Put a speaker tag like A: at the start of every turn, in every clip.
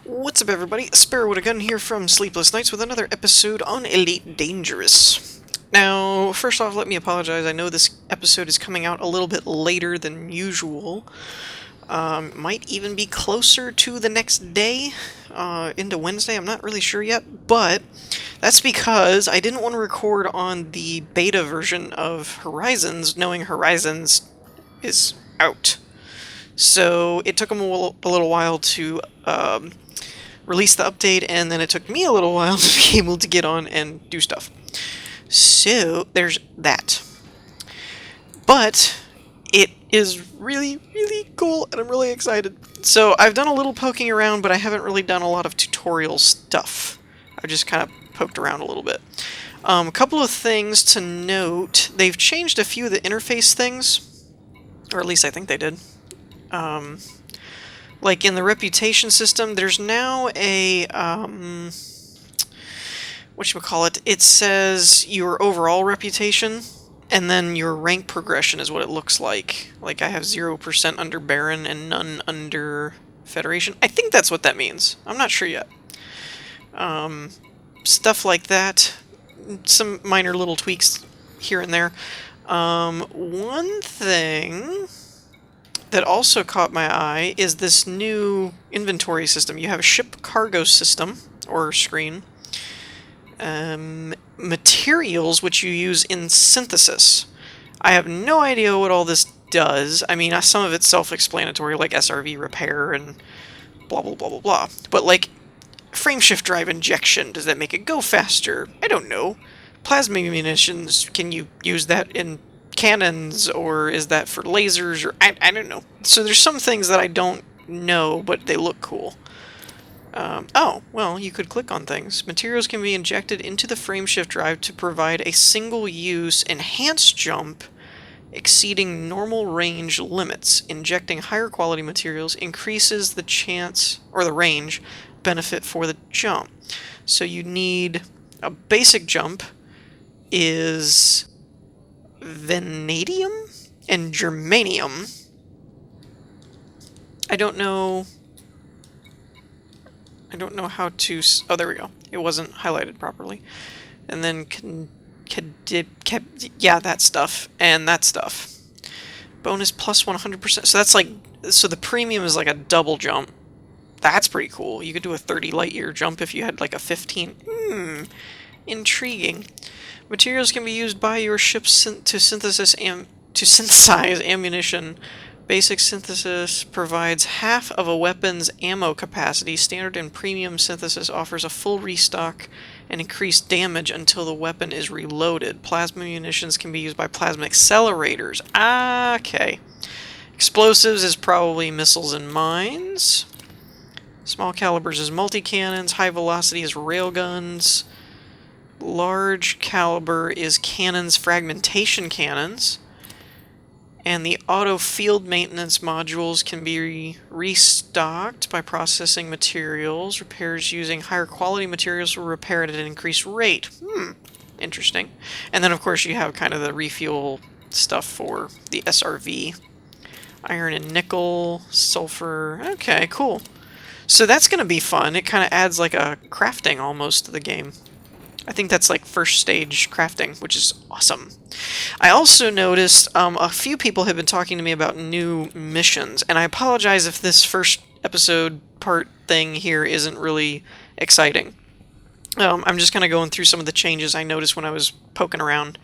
A: What's up, everybody? Sparrow with a Gun here from Sleepless Nights with another episode on Elite Dangerous. Now, first off, let me apologize. I know this episode is coming out a little bit later than usual. Might even be closer to the next day, into Wednesday. I'm not really sure yet, but that's because I didn't want to record on the beta version of Horizons, knowing Horizons is out. So it took them a little while to release the update, and then it took me a little while to be able to get on and do stuff. So there's that. But it is really, really cool, and I'm really excited. So I've done a little poking around, but I haven't really done a lot of tutorial stuff. I've just kind of poked around a little bit. A couple of things to note. They've changed a few of the interface things, or at least I think they did. Like in the reputation system, there's now a, whatchamacallit, it says your overall reputation, and then your rank progression is what it looks like. Like I have 0% under Baron and none under Federation. I think that's what that means. I'm not sure yet. Stuff like that. Some minor little tweaks here and there. One thing that also caught my eye is this new inventory system. You have a ship cargo system, or screen. Materials, which you use in synthesis. I have no idea what all this does. I mean, some of it's self-explanatory, like SRV repair and blah, blah, blah, blah, blah. But, like, frameshift drive injection, does that make it go faster? I don't know. Plasma munitions, can you use that in cannons, or is that for lasers, or I don't know. So there's some things that I don't know, but they look cool. Oh, well, you could click on things. Materials can be injected into the frameshift drive to provide a single-use enhanced jump exceeding normal range limits. Injecting higher quality materials increases the chance, or the range, benefit for the jump. So you need a basic jump is vanadium and germanium. I don't know how to... Oh, there we go. It wasn't highlighted properly. And then yeah, that stuff. And that stuff. Bonus plus 100%. So that's like... So the premium is like a double jump. That's pretty cool. You could do a 30 light year jump if you had like a 15. Intriguing. Materials can be used by your ship to synthesize ammunition. Basic synthesis provides half of a weapon's ammo capacity. Standard and premium synthesis offers a full restock and increased damage until the weapon is reloaded. Plasma munitions can be used by plasma accelerators. Okay. Explosives is probably missiles and mines. Small calibers is multi-cannons. High velocity is railguns. Large caliber is cannons, fragmentation cannons. And the auto field maintenance modules can be restocked by processing materials. Repairs using higher quality materials will repair at an increased rate. Interesting. And then of course you have kind of the refuel stuff for the SRV. Iron and nickel, sulfur. Okay, cool. So that's going to be fun. It kind of adds like a crafting almost to the game. I think that's like first stage crafting, which is awesome. I also noticed a few people have been talking to me about new missions, and I apologize if this first episode part thing here isn't really exciting. I'm just kind of going through some of the changes I noticed when I was poking around.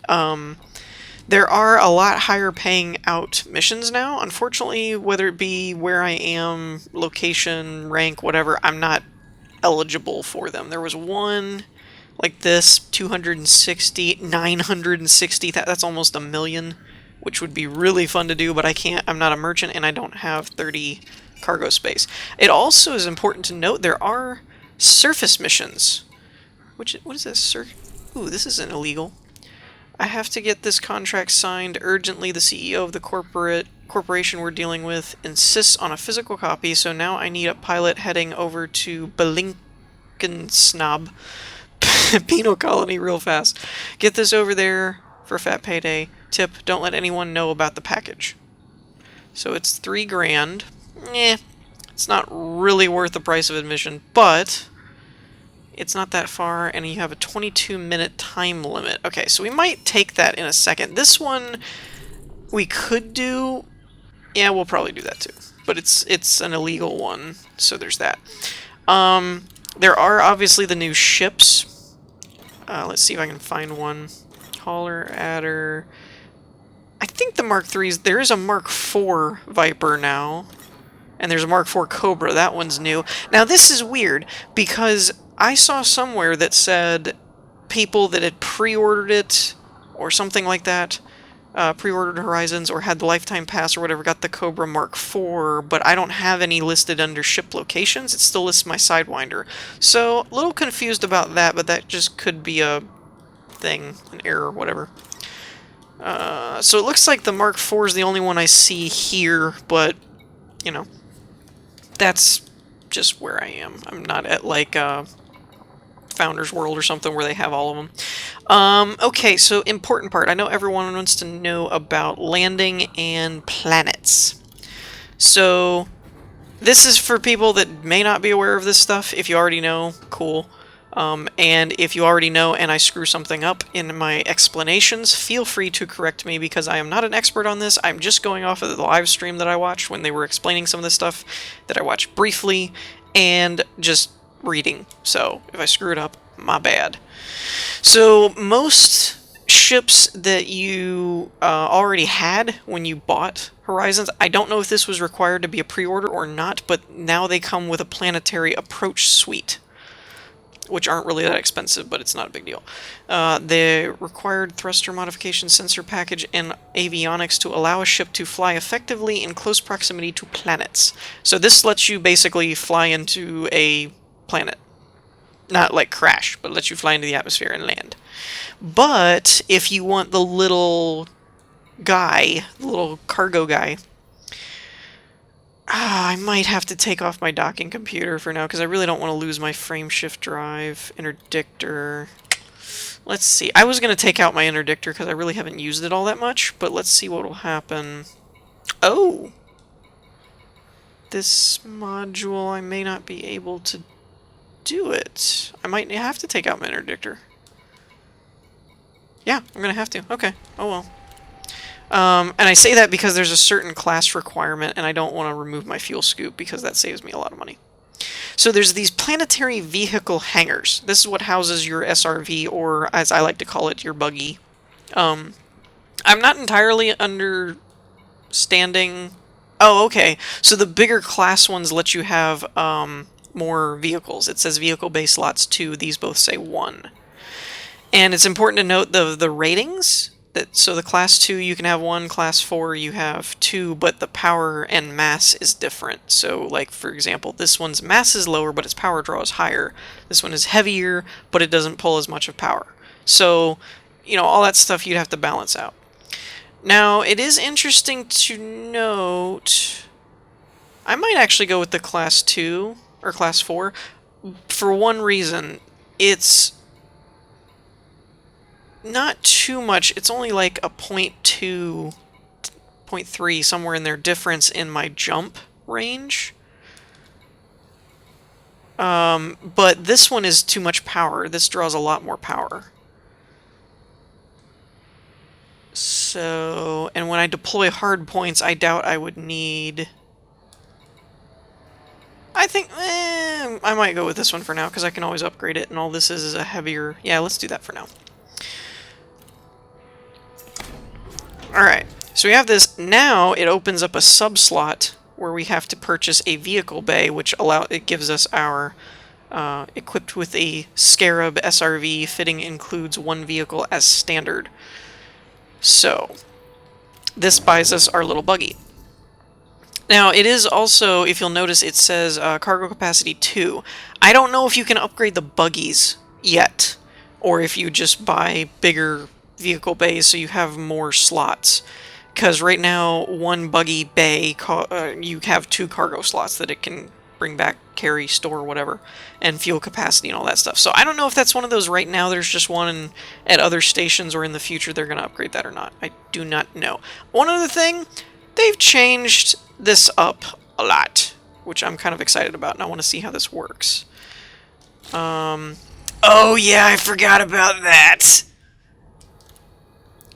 A: There are a lot higher paying out missions now. Unfortunately, whether it be where I am, location, rank, whatever, I'm not eligible for them. There was one like this, 260, 960, that's almost 1 million, which would be really fun to do, but I can't, I'm not a merchant, and I don't have 30 cargo space. It also is important to note there are surface missions. What is this? Ooh, this isn't illegal. I have to get this contract signed urgently. The CEO of the corporation we're dealing with insists on a physical copy, so now I need a pilot heading over to Belinkensnob Penal Colony real fast. Get this over there for fat payday. Tip, don't let anyone know about the package. So it's $3 grand. It's not really worth the price of admission, but it's not that far, and you have a 22-minute time limit. Okay, so we might take that in a second. This one we could do. Yeah, we'll probably do that too. But it's an illegal one, so there's that. There are obviously the new ships. Let's see if I can find one. Hauler, Adder. I think the Mark III's... There is a Mark IV Viper now. And there's a Mark IV Cobra. That one's new. Now, this is weird, because I saw somewhere that said people that had pre-ordered it, or something like that, pre-ordered Horizons, or had the Lifetime Pass or whatever, got the Cobra Mark IV, but I don't have any listed under ship locations. It still lists my Sidewinder. So, a little confused about that, but that just could be a thing, an error, whatever. So it looks like the Mark IV is the only one I see here, but, you know, that's just where I am. I'm not at, like, Founders World or something where they have all of them. Okay, so important part. I know everyone wants to know about landing and planets. So, this is for people that may not be aware of this stuff. If you already know, cool. And if you already know and I screw something up in my explanations, feel free to correct me, because I am not an expert on this. I'm just going off of the live stream that I watched when they were explaining some of this stuff that I watched briefly, and just reading. So if I screw it up, my bad. So most ships that you already had when you bought Horizons, I don't know if this was required to be a pre-order or not, but now they come with a planetary approach suite, which aren't really that expensive, but it's not a big deal. The required thruster modification sensor package and avionics to allow a ship to fly effectively in close proximity to planets. So this lets you basically fly into a planet. Not like crash, but lets you fly into the atmosphere and land. But if you want the little guy, the little cargo guy, I might have to take off my docking computer for now, because I really don't want to lose my frame shift drive, interdictor. Let's see. I was going to take out my interdictor because I really haven't used it all that much, but let's see what will happen. Oh! This module, I may not be able to do it. I might have to take out my interdictor. Yeah, I'm going to have to. Okay. Oh well. And I say that because there's a certain class requirement, and I don't want to remove my fuel scoop because that saves me a lot of money. So there's these planetary vehicle hangars. This is what houses your SRV, or as I like to call it, your buggy. I'm not entirely understanding... Oh, okay. So the bigger class ones let you have more vehicles. It says vehicle base slots 2. These both say 1. And it's important to note the ratings. So the class 2 you can have 1, class 4 you have 2, but the power and mass is different. So like for example, this one's mass is lower but its power draw is higher. This one is heavier but it doesn't pull as much of power. So, you know, all that stuff you'd have to balance out. Now, it is interesting to note, I might actually go with the class 2 or class 4 for one reason. It's not too much. It's only like a 0.2, 0.3, somewhere in there, difference in my jump range. But this one is too much power. This draws a lot more power. So, and when I deploy hard points, I doubt I would need... I think, I might go with this one for now, because I can always upgrade it, and all this is a heavier... Yeah, let's do that for now. Alright, so we have this. Now it opens up a sub-slot where we have to purchase a vehicle bay, which it gives us our equipped with a Scarab SRV. Fitting includes 1 vehicle as standard. So, this buys us our little buggy. Now, it is also, if you'll notice, it says cargo capacity 2. I don't know if you can upgrade the buggies yet, or if you just buy bigger vehicle bays so you have more slots. Because right now, 1 buggy bay, you have 2 cargo slots that it can bring back, carry, store, whatever, and fuel capacity and all that stuff. So I don't know if that's one of those right now. There's just one at other stations, or in the future they're going to upgrade that or not. I do not know. One other thing, they've changed this up a lot. which I'm kind of excited about, and I want to see how this works. Oh yeah, I forgot about that!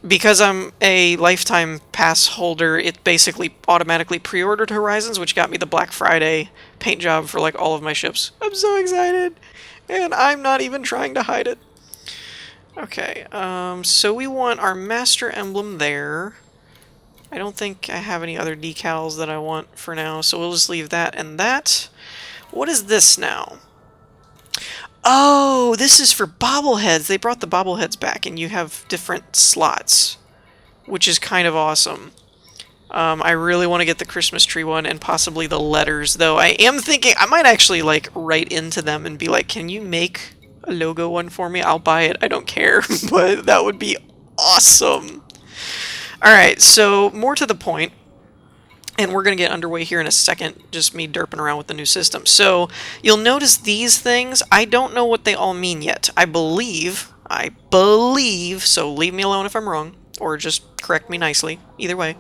A: Because I'm a lifetime pass holder, it basically automatically pre-ordered Horizons, which got me the Black Friday paint job for like all of my ships. I'm so excited! And I'm not even trying to hide it. Okay, so we want our Master Emblem there. I don't think I have any other decals that I want for now, so we'll just leave that and that. What is this now? Oh, this is for bobbleheads. They brought the bobbleheads back, and you have different slots, which is kind of awesome. I really want to get the Christmas tree one and possibly the letters, though I am thinking I might actually like write into them and be like, can you make a logo one for me? I'll buy it. I don't care, but that would be awesome. Alright, so more to the point, and we're going to get underway here in a second, just me derping around with the new system. So, you'll notice these things, I don't know what they all mean yet. I believe, so leave me alone if I'm wrong, or just correct me nicely, either way.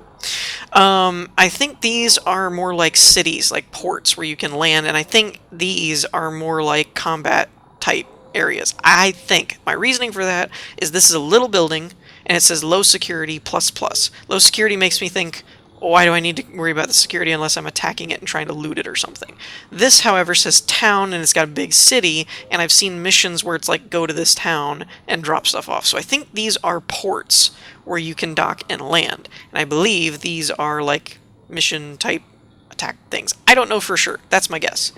A: I think these are more like cities, like ports where you can land, and I think these are more like combat type areas. I think. My reasoning for that is this is a little building, and it says low security plus plus. Low security makes me think, why do I need to worry about the security unless I'm attacking it and trying to loot it or something? This, however, says town, and it's got a big city, and I've seen missions where it's like, go to this town and drop stuff off. So I think these are ports where you can dock and land. And I believe these are like mission-type attack things. I don't know for sure. That's my guess.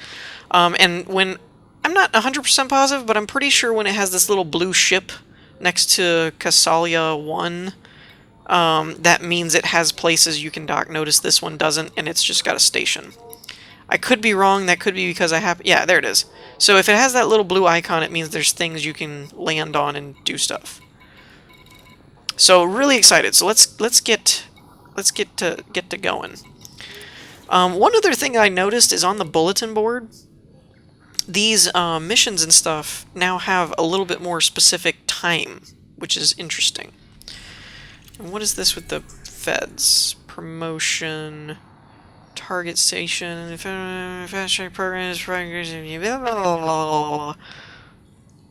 A: And when... I'm not 100% positive, but I'm pretty sure when it has this little blue ship next to Casalia 1, that means it has places you can dock. Notice this one doesn't, and it's just got a station. I could be wrong. That could be because I have... Yeah, there it is. So if it has that little blue icon, it means there's things you can land on and do stuff. So really excited. So let's get to going. One other thing I noticed is on the bulletin board, these missions and stuff now have a little bit more specific time, which is interesting. And what is this with the feds? Promotion, target station, fast track program is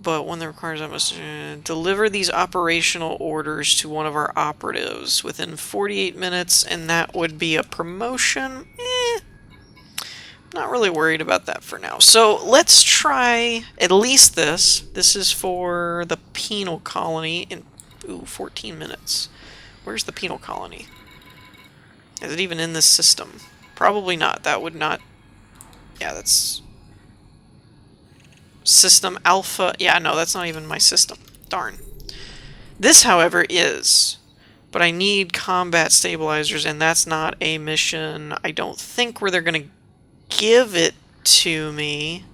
A: but one that requires I must deliver these operational orders to one of our operatives within 48 minutes, and that would be a promotion. Not really worried about that for now. So let's try at least this. This is for the penal colony in 14 minutes. Where's the penal colony? Is it even in this system? Probably not. That would not... Yeah, that's... System Alpha... Yeah, no, that's not even my system. Darn. This, however, is... But I need combat stabilizers, and that's not a mission, I don't think, where they're going to give it to me.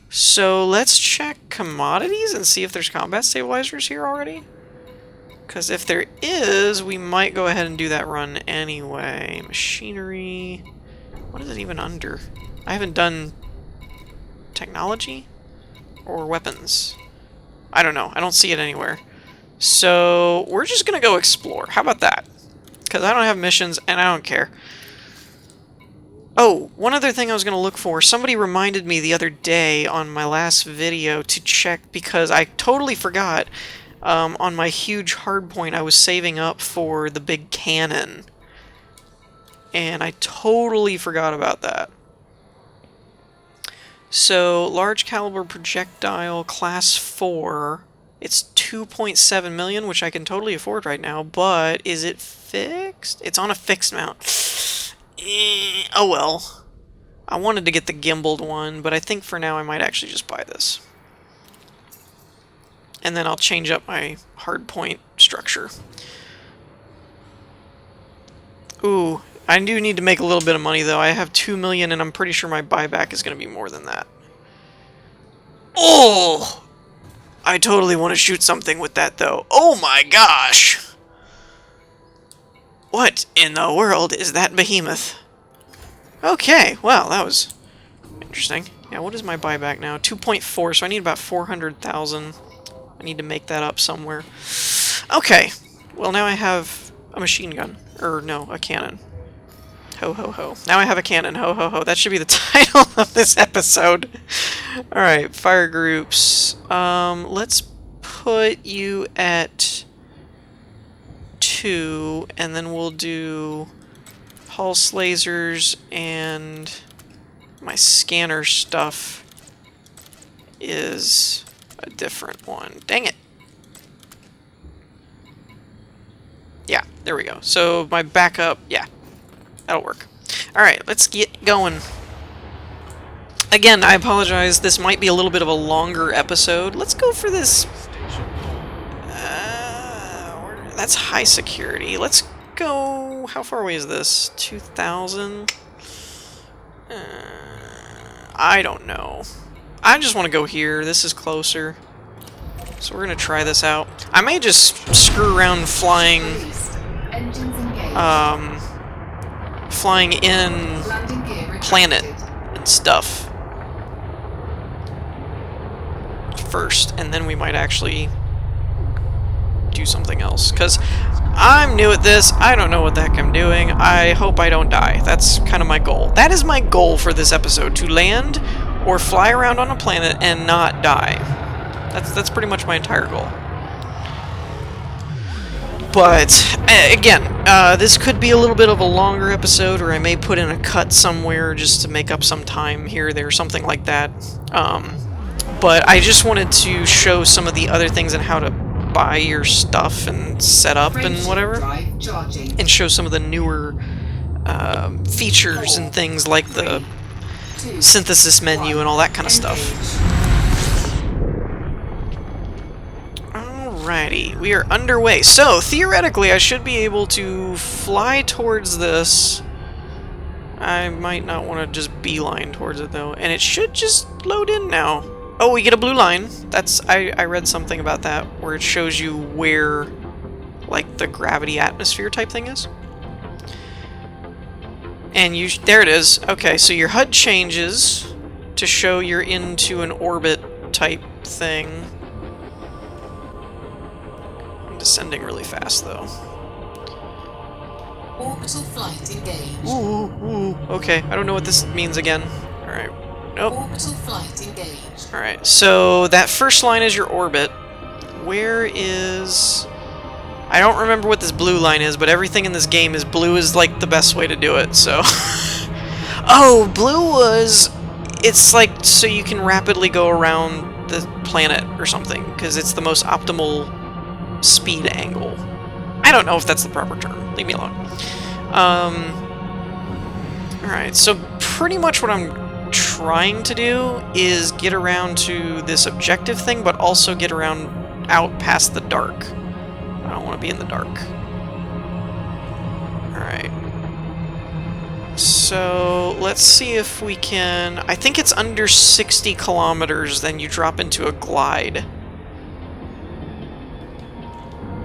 A: So let's check commodities and see if there's combat stabilizers here already. Because if there is, we might go ahead and do that run anyway. Machinery. What is it even under? I haven't done technology or weapons. I don't know. I don't see it anywhere. So we're just going to go explore. How about that? Because I don't have missions and I don't care. Oh, one other thing I was going to look for. Somebody reminded me the other day on my last video to check because I totally forgot. On my huge hardpoint, I was saving up for the big cannon. And I totally forgot about that. So, large caliber projectile, class 4. It's 2.7 million, which I can totally afford right now, but is it fixed? It's on a fixed mount. Oh well. I wanted to get the gimbaled one, but I think for now I might actually just buy this. And then I'll change up my hardpoint structure. Ooh, I do need to make a little bit of money though. I have 2 million and I'm pretty sure my buyback is going to be more than that. Oh! I totally want to shoot something with that though. Oh my gosh! What in the world is that behemoth? Okay, well, that was interesting. Yeah, what is my buyback now? 2.4, so I need about 400,000. I need to make that up somewhere. Okay, well now I have a machine gun. Or no, a cannon. Ho ho ho. Now I have a cannon. Ho ho ho. That should be the title of this episode. Alright, fire groups. Let's put you at 2, and then we'll do pulse lasers, and my scanner stuff is a different one. Dang it. Yeah, there we go. So my backup, yeah. That'll work. Alright, let's get going. Again, I apologize. This might be a little bit of a longer episode. Let's go for this. That's high security. Let's go. How far away is this? 2,000? I don't know. I just want to go here. This is closer. So we're going to try this out. I may just screw around flying. Flying in planet and stuff first, and then we might actually do something else, because I'm new at this. I don't know what the heck I'm doing. I hope I don't die. That's kind of my goal. That is my goal for this episode, to land or fly around on a planet and not die. That's pretty much my entire goal. But, again, this could be a little bit of a longer episode, or I may put in a cut somewhere just to make up some time here or there, something like that. But I just wanted to show some of the other things and how to buy your stuff and set up and whatever. And show some of the newer features and things like the synthesis menu and all that kind of stuff. Alrighty, we are underway. So, theoretically, I should be able to fly towards this. I might not want to just beeline towards it, though. And it should just load in now. Oh, we get a blue line. That's I read something about that, where it shows you where, like, the gravity atmosphere type thing is. And there it is. Okay, so your HUD changes to show you're into an orbit type thing. Descending really fast, though.
B: Orbital flight engaged.
A: Ooh, okay. I don't know what this means again. Alright. Nope.
B: Orbital flight engaged.
A: Alright, so that first line is your orbit. Where is... I don't remember what this blue line is, but everything in this game is blue is, like, the best way to do it, so... Oh, blue was... It's, like, so you can rapidly go around the planet or something, because it's the most optimal speed angle. I don't know if that's the proper term. Leave me alone. Alright, so pretty much what I'm trying to do is get around to this objective thing, but also get around out past the dark. I don't want to be in the dark. Alright. So, let's see if we can... I think it's under 60 kilometers, then you drop into a glide.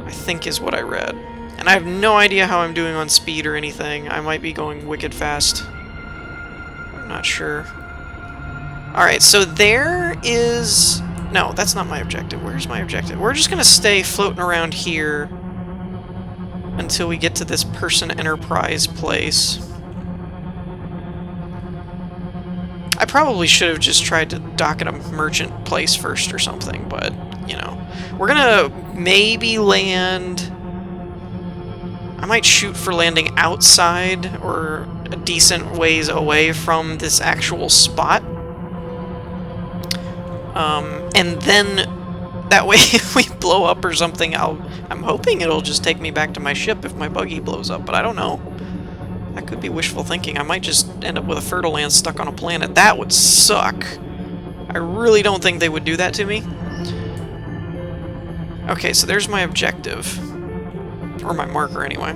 A: I think is what I read. And I have no idea how I'm doing on speed or anything. I might be going wicked fast. I'm not sure. Alright, so there is... No, that's not my objective. Where's my objective? We're just gonna stay floating around here until we get to this Person Enterprise place. I probably should have just tried to dock at a merchant place first or something, but, you know. We're gonna maybe land... I might shoot for landing outside or a decent ways away from this actual spot. And then that way if we blow up or something, I'm hoping it'll just take me back to my ship if my buggy blows up, but I don't know. That could be wishful thinking. I might just end up with a Fertiland stuck on a planet. That would suck. I really don't think they would do that to me. Okay, so there's my objective. Or my marker, anyway.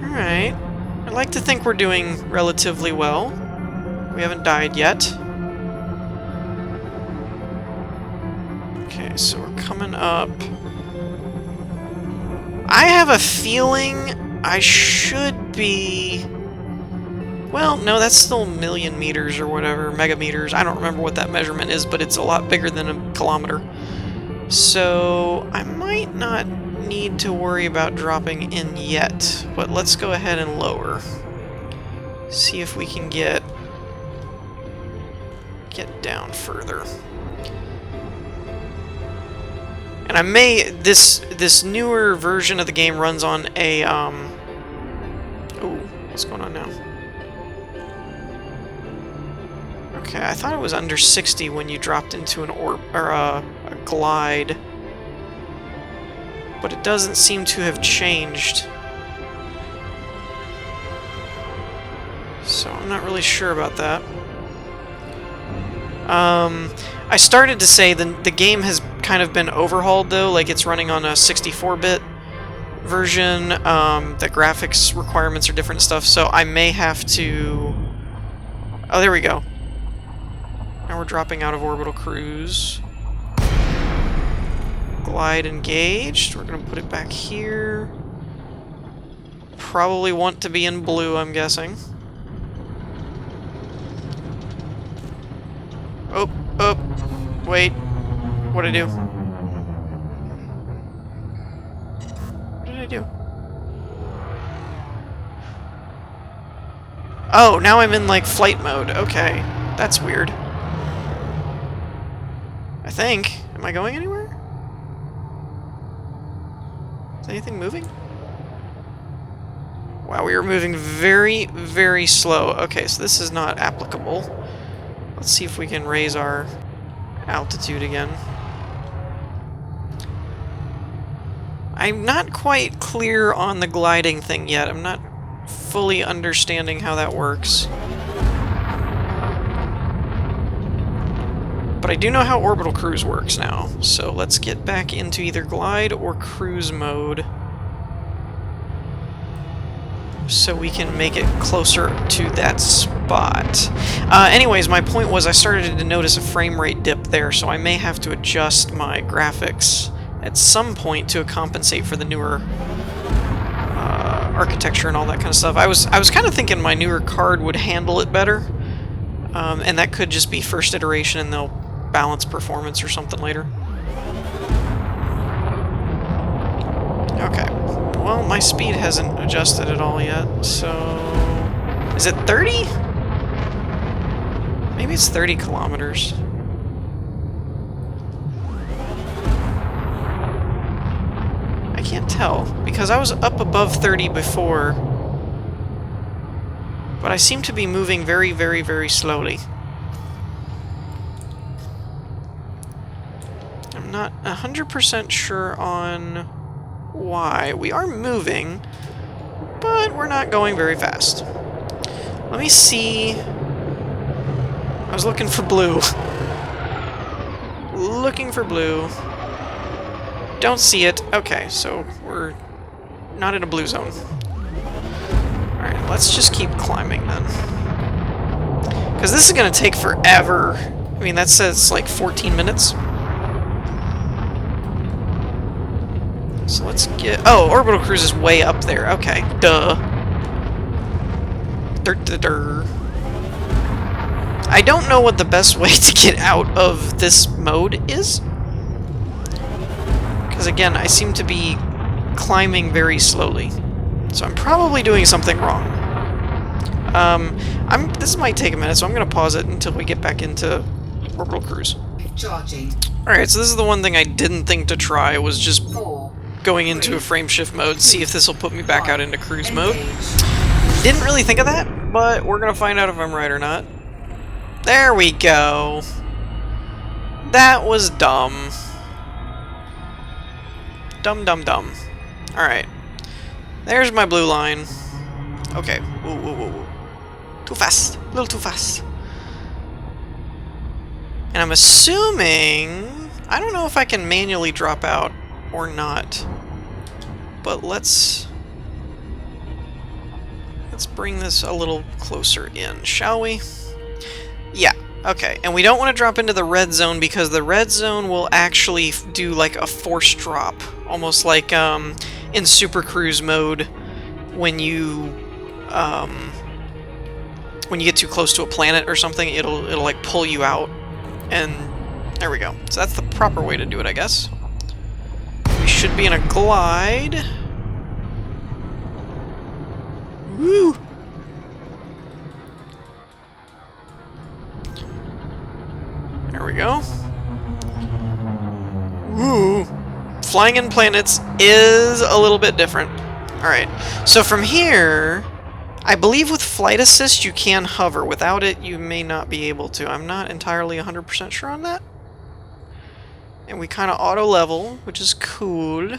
A: Alright. I'd like to think we're doing relatively well. We haven't died yet. Okay, so we're coming up. I have a feeling I should be... Well, no, that's still a million meters or whatever, megameters. I don't remember what that measurement is, but it's a lot bigger than a kilometer. So I might not need to worry about dropping in yet, but let's go ahead and lower. See if we can get down further. And I may this newer version of the game runs on a ooh, what's going on now? Okay, I thought it was under 60 when you dropped into an orb or a glide, but it doesn't seem to have changed. So I'm not really sure about that. I started to say the game has kind of been overhauled though, like it's running on a 64-bit version. The graphics requirements are different and stuff, so I may have to... Oh, there we go. Now we're dropping out of orbital cruise. Glide engaged. We're gonna put it back here. Probably want to be in blue, I'm guessing. Oh, oh, wait. What'd I do? What did I do? Oh, now I'm in, like, flight mode. Okay. That's weird. I think. Am I going anywhere? Is anything moving? Wow, we are moving very, very slow. Okay, so this is not applicable. Let's see if we can raise our altitude again. I'm not quite clear on the gliding thing yet. I'm not fully understanding how that works. But I do know how orbital cruise works now. So let's get back into either glide or cruise mode, so we can make it closer to that spot. Anyways, my point was I started to notice a frame rate dip there, so I may have to adjust my graphics at some point to compensate for the newer architecture and all that kind of stuff. I was kind of thinking my newer card would handle it better, and that could just be first iteration and they'll balance performance or something later. Okay. Well, my speed hasn't adjusted at all yet, so... Is it 30? Maybe it's 30 kilometers. I can't tell, because I was up above 30 before, but I seem to be moving very, very, very slowly. I'm not 100% sure on why. We are moving, but we're not going very fast. Let me see. I was looking for blue. Looking for blue. Don't see it. Okay, so we're not in a blue zone. Alright, let's just keep climbing then. Because this is going to take forever. I mean, that says like 14 minutes. So let's get... Oh, orbital cruise is way up there. Okay, duh. I don't know what the best way to get out of this mode is. Because again, I seem to be climbing very slowly. So I'm probably doing something wrong. This might take a minute, so I'm going to pause it until we get back into orbital cruise.
B: Charging.
A: Alright, so this is the one thing I didn't think to try, was just going into a frame shift mode, see if this will put me back out into cruise mode. Didn't really think of that, but we're going to find out if I'm right or not. There we go. That was dumb. Dumb, dumb, dumb. Alright. There's my blue line. Okay. Whoa, whoa, whoa, whoa. Too fast. A little too fast. And I'm assuming... I don't know if I can manually drop out or not. But let's bring this a little closer in, shall we? Yeah. Okay, and we don't want to drop into the red zone because the red zone will actually do like a force drop, almost like in Super Cruise mode when you get too close to a planet or something, it'll like pull you out, and there we go. So that's the proper way to do it, I guess. should be in a glide. Woo! There we go. Woo! Flying in planets is a little bit different. Alright, so from here, I believe with flight assist you can hover. Without it, you may not be able to. I'm not entirely 100% sure on that. And we kind of auto-level, which is cool.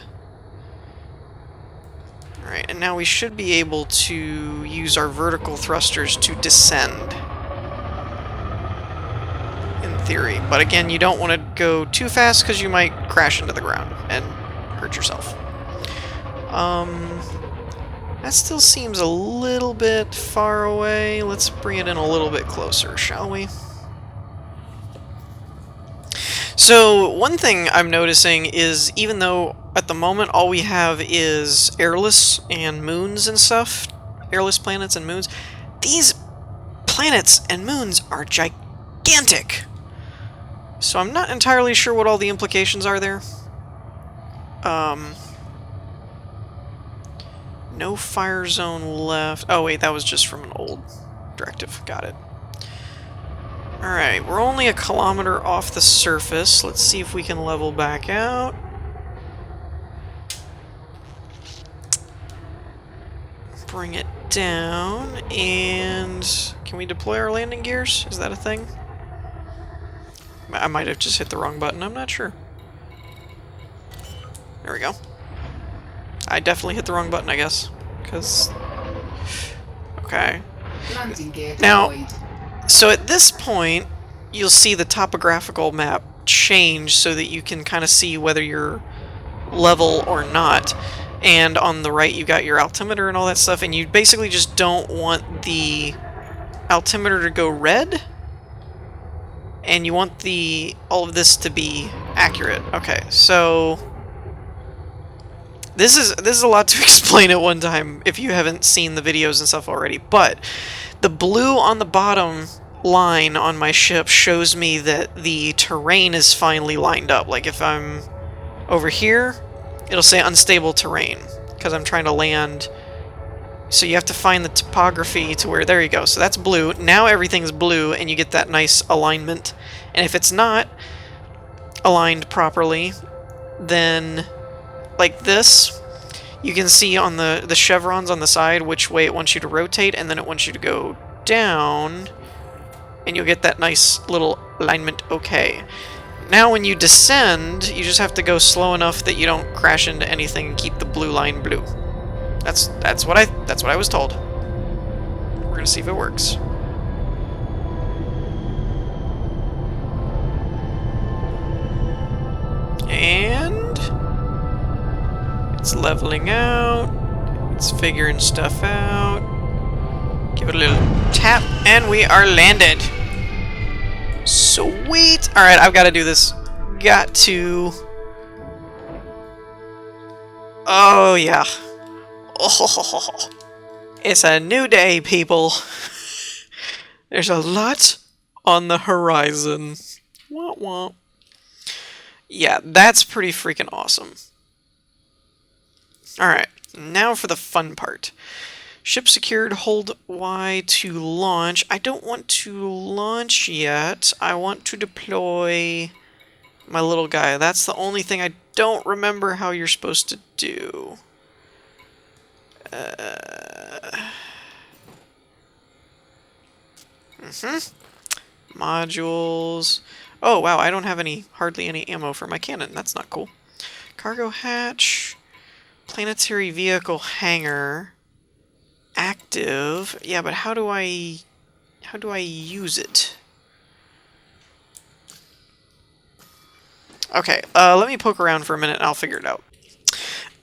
A: Alright, and now we should be able to use our vertical thrusters to descend. In theory. But again, you don't want to go too fast because you might crash into the ground and hurt yourself. That still seems a little bit far away. Let's bring it in a little bit closer, shall we? So, one thing I'm noticing is, even though at the moment all we have is airless and moons and stuff, airless planets and moons, these planets and moons are gigantic! So I'm not entirely sure what all the implications are there. No fire zone left. Oh wait, that was just from an old directive. Got it. Alright, we're only a kilometer off the surface. Let's see if we can level back out. Bring it down, and can we deploy our landing gears? Is that a thing? I might have just hit the wrong button, I'm not sure. There we go. I definitely hit the wrong button, I guess. Because... okay.
B: Landing gear
A: Now,
B: deployed.
A: so at this point, you'll see the topographical map change so that you can kind of see whether you're level or not. And on the right, you've got your altimeter and all that stuff, and you basically just don't want the altimeter to go red, and you want all of this to be accurate. Okay, so this is a lot to explain at one time if you haven't seen the videos and stuff already, but the blue on the bottom line on my ship shows me that the terrain is finally lined up. Like if I'm over here, it'll say unstable terrain because I'm trying to land. So you have to find the topography to where, there you go. So that's blue. Now everything's blue and you get that nice alignment. And if it's not aligned properly, then like this, you can see on the chevrons on the side which way it wants you to rotate, and then it wants you to go down, and you'll get that nice little alignment okay. Now when you descend, you just have to go slow enough that you don't crash into anything and keep the blue line blue. That's what I was told. We're gonna see if it works. And it's leveling out. It's figuring stuff out. Give it a little tap, and we are landed. Sweet! Alright, I've got to do this. Got to... oh, yeah. Oh, it's a new day, people. There's a lot on the horizon. Wah wah. Yeah, that's pretty freaking awesome. Alright, now for the fun part. Ship secured, hold Y to launch. I don't want to launch yet. I want to deploy my little guy. That's the only thing I don't remember how you're supposed to do. Modules. Oh, wow, I don't have hardly any ammo for my cannon. That's not cool. Cargo hatch. Planetary vehicle hangar. Active. Yeah, but how do I use it? Okay, let me poke around for a minute and I'll figure it out.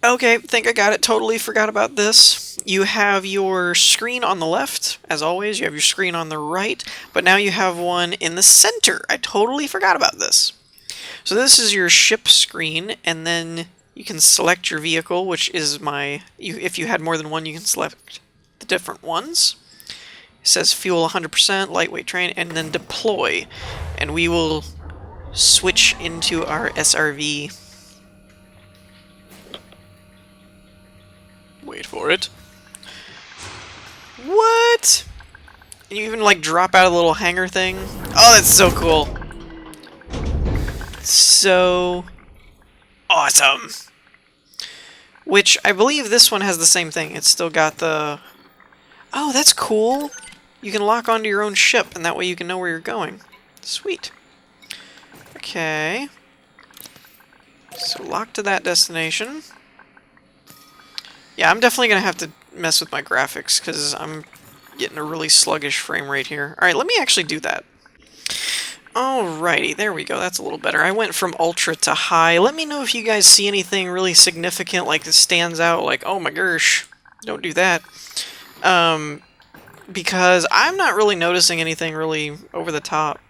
A: Okay, think I got it. Totally forgot about this. You have your screen on the left, as always. You have your screen on the right, but now you have one in the center. I totally forgot about this. So this is your ship screen, and then you can select your vehicle, which is if you had more than one, you can select the different ones. It says fuel 100%, lightweight train, and then deploy. And we will switch into our SRV. Wait for it. What? And you even, like, drop out of the little hanger thing? Oh, that's so cool. So awesome. Which, I believe this one has the same thing. It's still got the... Oh, that's cool. You can lock onto your own ship, and that way you can know where you're going. Sweet. Okay. So lock to that destination. Yeah, I'm definitely going to have to mess with my graphics, because I'm getting a really sluggish frame rate here. Alright, let me actually do that. Alrighty, there we go. That's a little better. I went from ultra to high. Let me know if you guys see anything really significant, like that stands out, like, oh my gosh, don't do that. Because I'm not really noticing anything really over the top.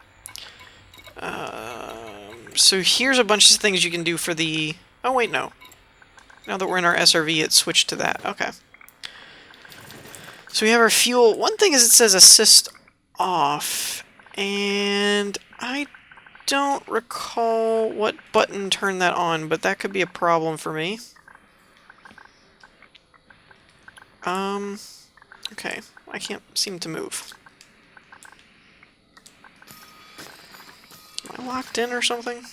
A: So here's a bunch of things you can do for the... Oh, wait, no. Now that we're in our SRV, it switched to that. Okay. So we have our fuel. One thing is it says assist off, and I don't recall what button turned that on, but that could be a problem for me. Okay. I can't seem to move. Am I locked in or something?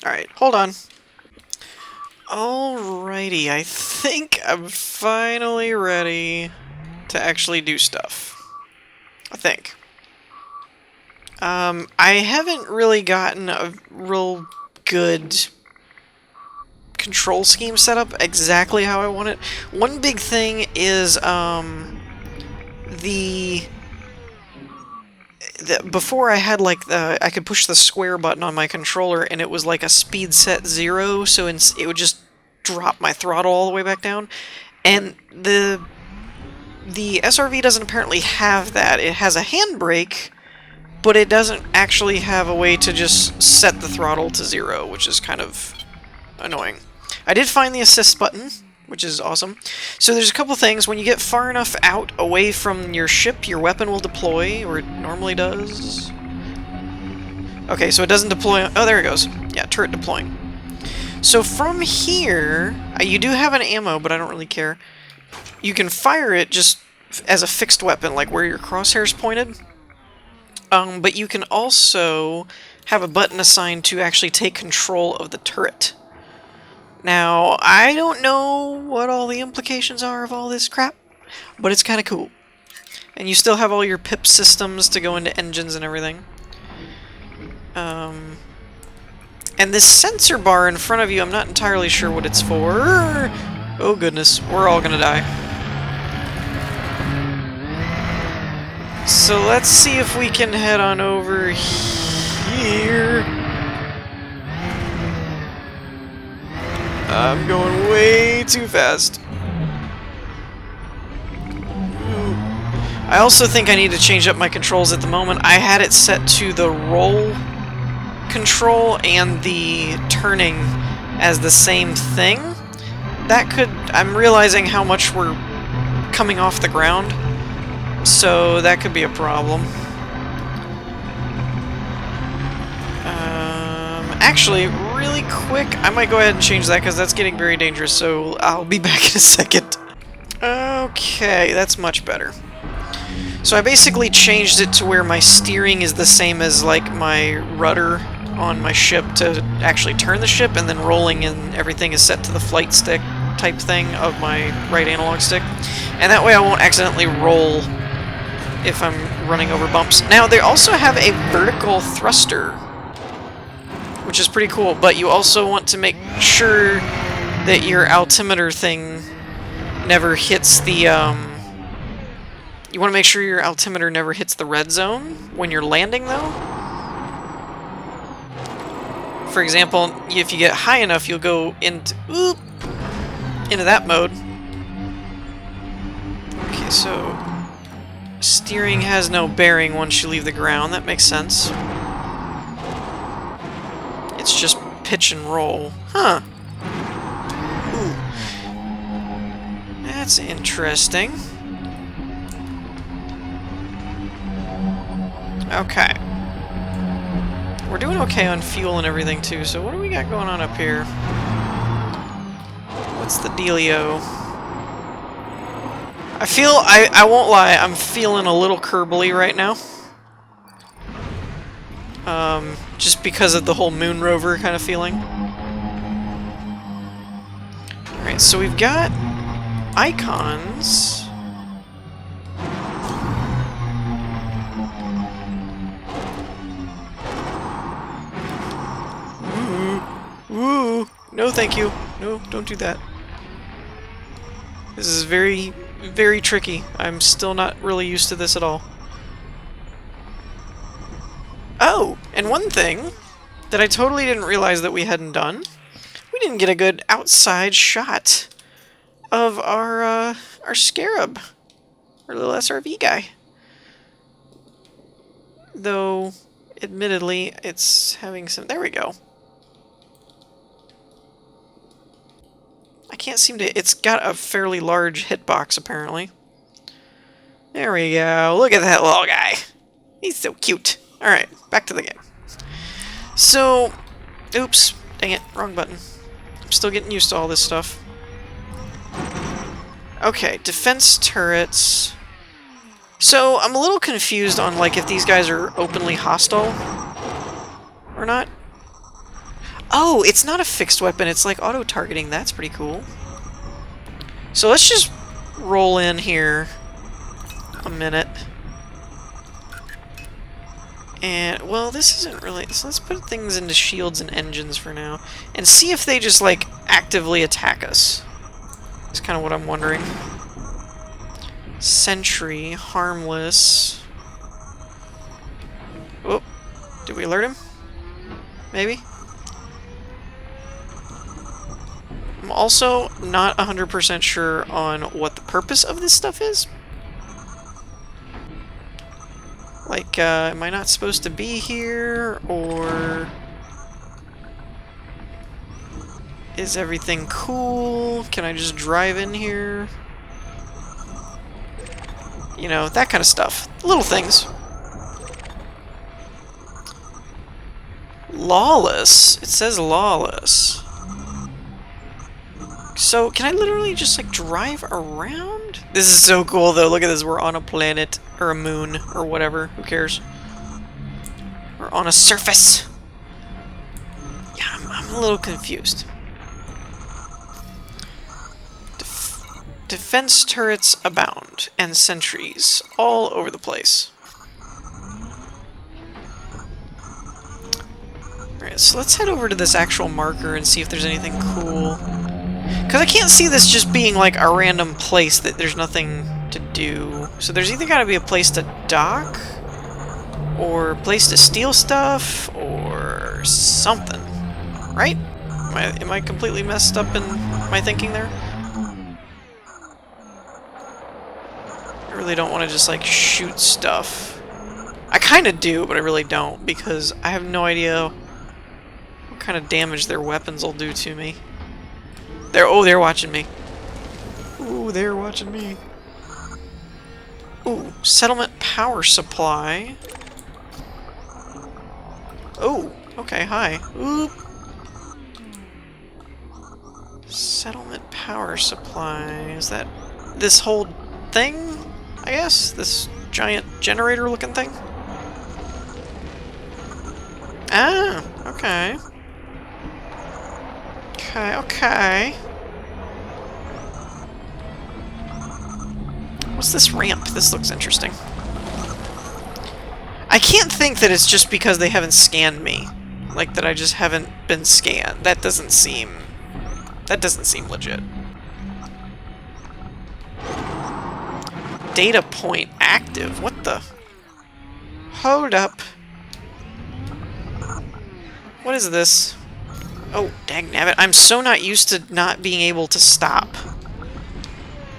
A: Alright, hold on. Alrighty, I think I'm finally ready to actually do stuff. I think. I haven't really gotten a real good control scheme set up exactly how I want it. One big thing is, before I had, like, I could push the square button on my controller and it was like a speed set 0, so it would just drop my throttle all the way back down. And the SRV doesn't apparently have that. It has a handbrake, but it doesn't actually have a way to just set the throttle to 0, which is kind of annoying. I did find the assist button, which is awesome. So there's a couple things. When you get far enough out away from your ship, your weapon will deploy, or it normally does. Okay, so it doesn't deploy... Oh, there it goes. Yeah, turret deploying. So from here, you do have an ammo, but I don't really care. You can fire it just as a fixed weapon, like where your crosshair's pointed. But you can also have a button assigned to actually take control of the turret. Now, I don't know what all the implications are of all this crap, but it's kind of cool. And you still have all your pip systems to go into engines and everything. And this sensor bar in front of you, I'm not entirely sure what it's for. Oh goodness, we're all gonna die. So let's see if we can head on over here. I'm going way too fast. Ooh. I also think I need to change up my controls at the moment. I had it set to the roll control and the turning as the same thing. That could... I'm realizing how much we're coming off the ground, so that could be a problem. Actually, really quick, I might go ahead and change that because that's getting very dangerous, so I'll be back in a second. Okay, that's much better. So I basically changed it to where my steering is the same as, like, my rudder on my ship to actually turn the ship, and then rolling and everything is set to the flight stick type thing of my right analog stick. And that way I won't accidentally roll if I'm running over bumps. Now, they also have a vertical thruster, which is pretty cool, but you also want to make sure that your altimeter thing never hits the, you want to make sure your altimeter never hits the red zone when you're landing, though. For example, if you get high enough, you'll go into that mode. Okay, so steering has no bearing once you leave the ground. That makes sense. It's just pitch and roll. Huh. Ooh. That's interesting. Okay. We're doing okay on fuel and everything, too, so what do we got going on up here? What's the dealio? I won't lie, I'm feeling a little Kerbally right now. Just because of the whole moon rover kind of feeling. Alright, so we've got icons. Ooh, no thank you. No, don't do that. This is very, very tricky. I'm still not really used to this at all. Oh, and one thing that I totally didn't realize that we hadn't done, we didn't get a good outside shot of our Scarab, our little SRV guy. Though, admittedly, it's having some... There we go. I can't seem to... It's got a fairly large hitbox, apparently. There we go. Look at that little guy. He's so cute. Alright, back to the game. So... Oops. Dang it. Wrong button. I'm still getting used to all this stuff. Okay, defense turrets. So, I'm a little confused on, like, if these guys are openly hostile or not. Oh, it's not a fixed weapon, it's like auto-targeting. That's pretty cool. So let's just roll in here a minute. And, well, this isn't really... So let's put things into shields and engines for now. And see if they just, like, actively attack us. That's kind of what I'm wondering. Sentry, harmless. Oh, did we alert him? Maybe? I'm also not 100% sure on what the purpose of this stuff is. Like, am I not supposed to be here, or... Is everything cool? Can I just drive in here? You know, that kind of stuff. Little things. Lawless. It says lawless. So, can I literally just, like, drive around? This is so cool, though. Look at this. We're on a planet, or a moon, or whatever. Who cares? We're on a surface. Yeah, I'm a little confused. Defense turrets abound, and sentries all over the place. Alright, so let's head over to this actual marker and see if there's anything cool. Because I can't see this just being like a random place that there's nothing to do. So there's either got to be a place to dock, or a place to steal stuff, or something. Right? Am I completely messed up in my thinking there? I really don't want to just, like, shoot stuff. I kind of do, but I really don't, because I have no idea what kind of damage their weapons will do to me. They're watching me. Ooh, they're watching me. Ooh, settlement power supply. Oh, okay, hi. Oop. Settlement power supply. Is that this whole thing? I guess? This giant generator-looking thing? Ah, okay. Okay. What's this ramp? This looks interesting. I can't think that it's just because they haven't scanned me. Like, that I just haven't been scanned. That doesn't seem legit. Data point active. What the? Hold up. What is this? Oh, dagnabbit. I'm so not used to not being able to stop.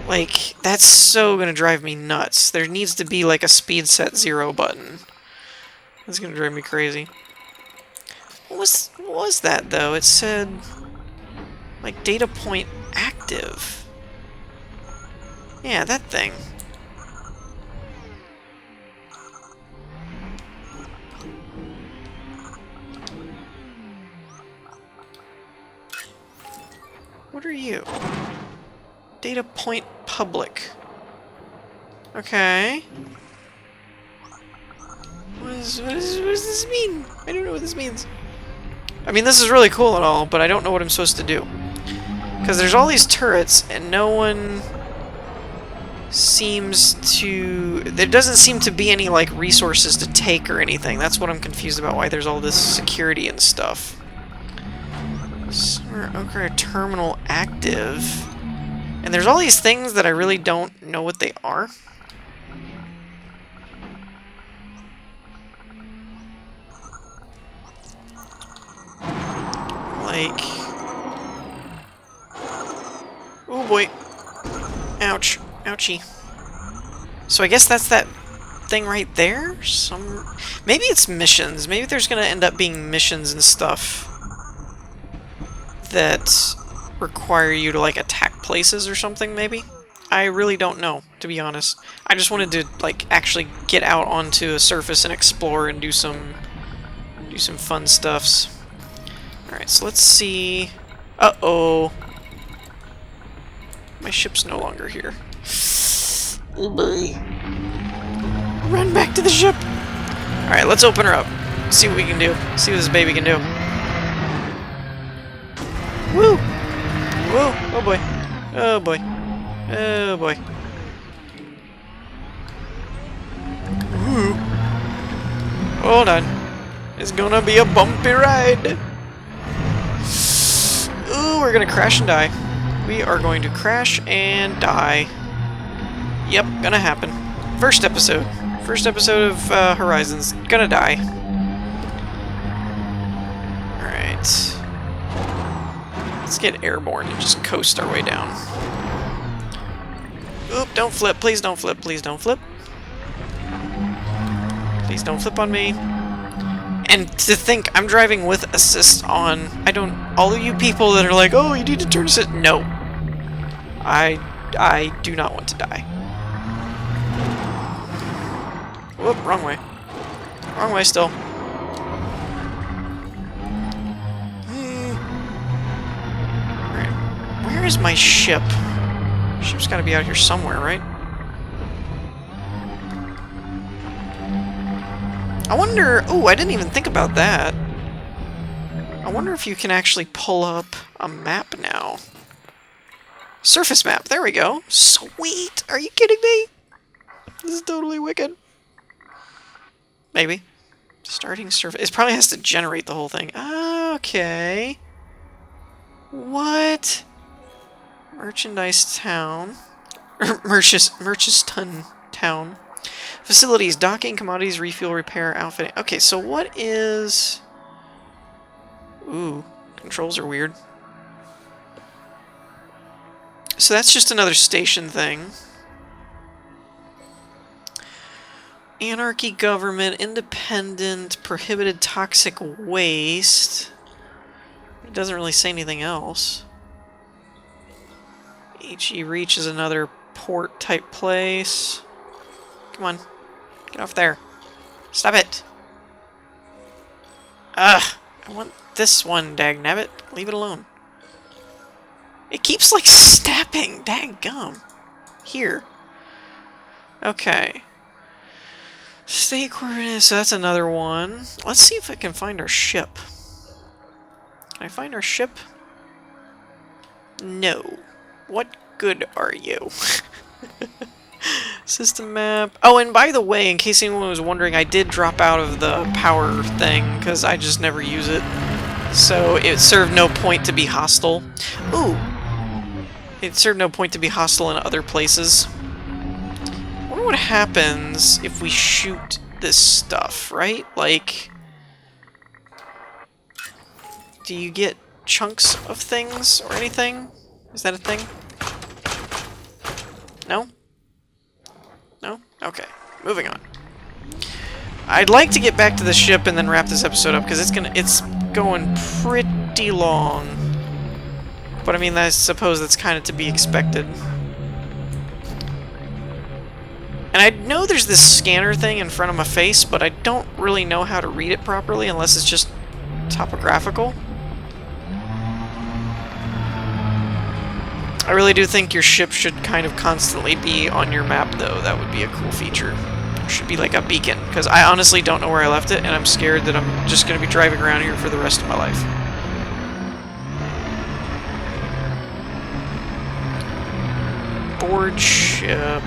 A: Like, that's so gonna drive me nuts. There needs to be, like, a speed set 0 button. That's gonna drive me crazy. What was that, though? It said, like, data point active. Yeah, that thing. What are you? Data point public. Okay. What does this mean? I don't know what this means. I mean, this is really cool and all, but I don't know what I'm supposed to do. Because there's all these turrets, and no one seems to... There doesn't seem to be any, like, resources to take or anything. That's what I'm confused about, why there's all this security and stuff. Okay, terminal active. And there's all these things that I really don't know what they are. Like... Oh boy. Ouch. Ouchie. So I guess that's that thing right there? Maybe it's missions. Maybe there's gonna end up being missions and stuff that require you to, like, attack places or something, maybe? I really don't know, to be honest. I just wanted to, like, actually get out onto a surface and explore and do some fun stuffs. Alright, so let's see... Uh-oh. My ship's no longer here. Oh boy. Run back to the ship! Alright, let's open her up. See what we can do. See what this baby can do. Woo! Whoa! Oh boy. Oh boy. Oh boy. Woo! Hold on. It's gonna be a bumpy ride! Ooh, we're gonna crash and die. We are going to crash and die. Yep, gonna happen. First episode. First episode of Horizons. Gonna die. Alright. Let's get airborne and just coast our way down. Oop, don't flip. Please don't flip. Please don't flip. Please don't flip on me. And to think, I'm driving with assist on. All of you people that are like, oh, you need to turn assist. No. I do not want to die. Whoop, wrong way. Wrong way still. Alright. Where is my ship? Ship's gotta be out here somewhere, right? I wonder... Ooh, I didn't even think about that. I wonder if you can actually pull up a map now. Surface map, there we go. Sweet! Are you kidding me? This is totally wicked. Maybe. Starting surface... It probably has to generate the whole thing. Okay. What? Merchandise town. Merchiston town. Facilities, docking, commodities, refuel, repair, outfitting. Okay, so what is... Ooh, controls are weird. So that's just another station thing. Anarchy, government, independent, prohibited toxic waste. It doesn't really say anything else. HE Reach is another port type place. Come on. Get off there. Stop it. Ugh. I want this one, dagnabbit. Leave it alone. It keeps, like, snapping. Daggum. Here. Okay. State coordinates, so that's another one. Let's see if I can find our ship. Can I find our ship? No. What good are you? System map. Oh, and by the way, in case anyone was wondering, I did drop out of the power thing, because I just never use it. So it served no point to be hostile. Ooh! It served no point to be hostile in other places. I wonder what happens if we shoot this stuff, right? Like... Do you get chunks of things or anything? Is that a thing? No? No? Okay. Moving on. I'd like to get back to the ship and then wrap this episode up, because it's going pretty long. But I mean, I suppose that's kind of to be expected. And I know there's this scanner thing in front of my face, but I don't really know how to read it properly unless it's just topographical. I really do think your ship should kind of constantly be on your map, though. That would be a cool feature. It should be like a beacon, because I honestly don't know where I left it, and I'm scared that I'm just going to be driving around here for the rest of my life. Board ship.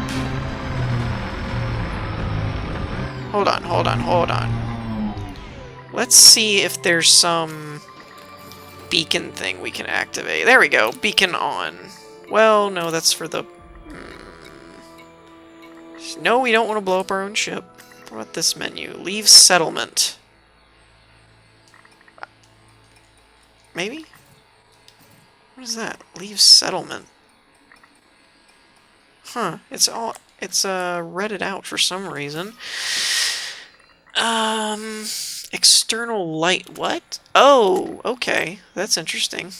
A: Hold on, hold on, hold on. Let's see if there's some beacon thing we can activate. There we go. Beacon on. Well, no, that's for the... No, we don't want to blow up our own ship. What about this menu? Leave settlement. Maybe? What is that? Leave settlement. Huh. It's redded out for some reason. External light. What? Oh, okay. That's interesting.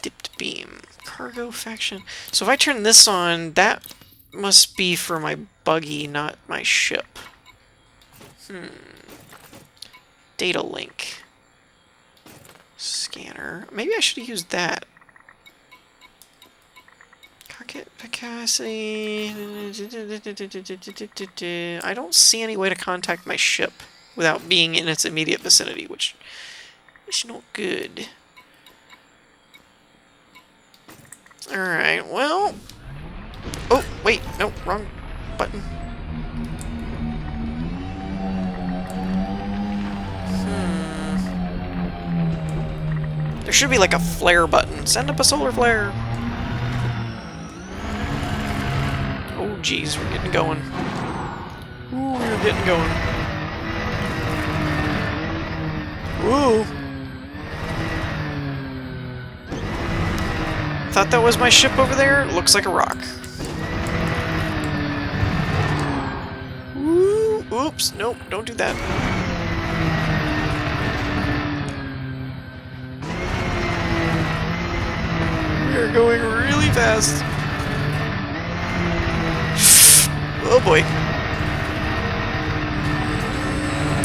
A: Dipped beam. Cargo faction. So if I turn this on, that must be for my buggy, not my ship. Data link. Scanner. Maybe I should have used that. Cockpit capacity. I don't see any way to contact my ship without being in its immediate vicinity, which is not good. Alright, well... Oh, wait, no, wrong button. There should be like a flare button. Send up a solar flare. Oh, geez, we're getting going. Ooh, we're getting going. Ooh. Thought that was my ship over there. Looks like a rock. Ooh, oops, nope, don't do that. We're going really fast. Oh boy.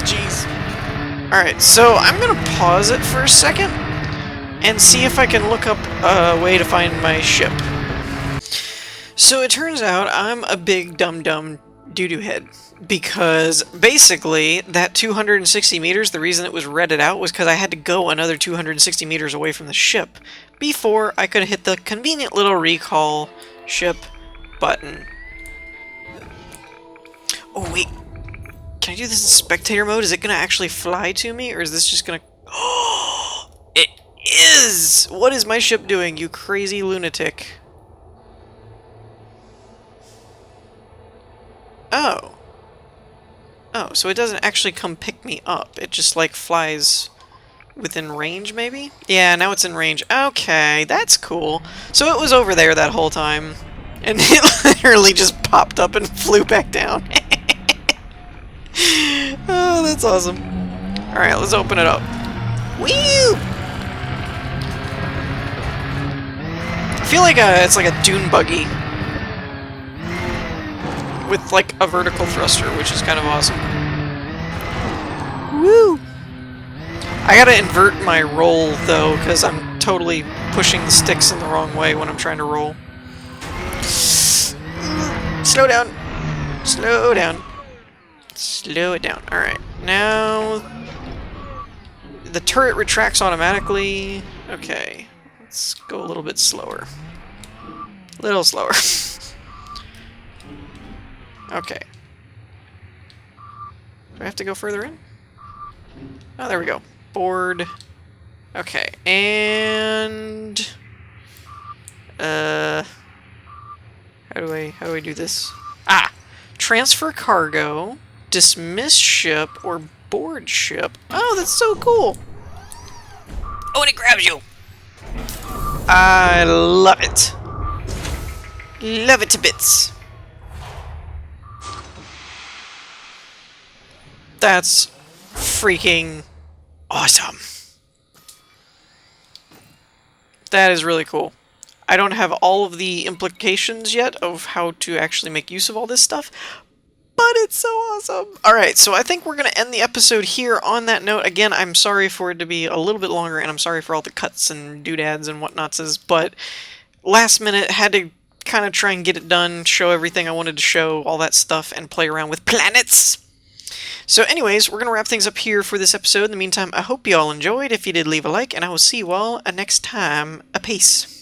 A: Jeez. Alright, so I'm gonna pause it for a second and see if I can look up a way to find my ship. So it turns out I'm a big dum-dum doo-doo head, because basically that 260 meters, the reason it was redded out was because I had to go another 260 meters away from the ship before I could hit the convenient little recall ship button. Oh wait, can I do this in spectator mode? Is it gonna actually fly to me, or is this just gonna... Oh, it is! What is my ship doing, you crazy lunatic? Oh. Oh, so it doesn't actually come pick me up. It just, like, flies within range, maybe? Yeah, now it's in range. Okay, that's cool. So it was over there that whole time, and it literally just popped up and flew back down. Oh, that's awesome. Alright, let's open it up. Whee! I feel like it's like a dune buggy with like a vertical thruster, which is kind of awesome. Woo! I gotta invert my roll though, because I'm totally pushing the sticks in the wrong way when I'm trying to roll. Slow down. Slow down. Slow it down. Alright, now the turret retracts automatically. Okay, let's go a little bit slower. A little slower. Okay. Do I have to go further in? Oh, there we go. Board. Okay, and... How do I do this? Ah! Transfer cargo, dismiss ship, or board ship. Oh, that's so cool! Oh, and it grabs you! I love it. Love it to bits. That's freaking awesome. That is really cool. I don't have all of the implications yet of how to actually make use of all this stuff, but it's so awesome. Alright, so I think we're going to end the episode here on that note. Again, I'm sorry for it to be a little bit longer, and I'm sorry for all the cuts and doodads and whatnots, but last minute had to kind of try and get it done, show everything I wanted to show, all that stuff, and play around with planets. So anyways, we're going to wrap things up here for this episode. In the meantime, I hope you all enjoyed. If you did, leave a like, and I will see you all next time. A peace.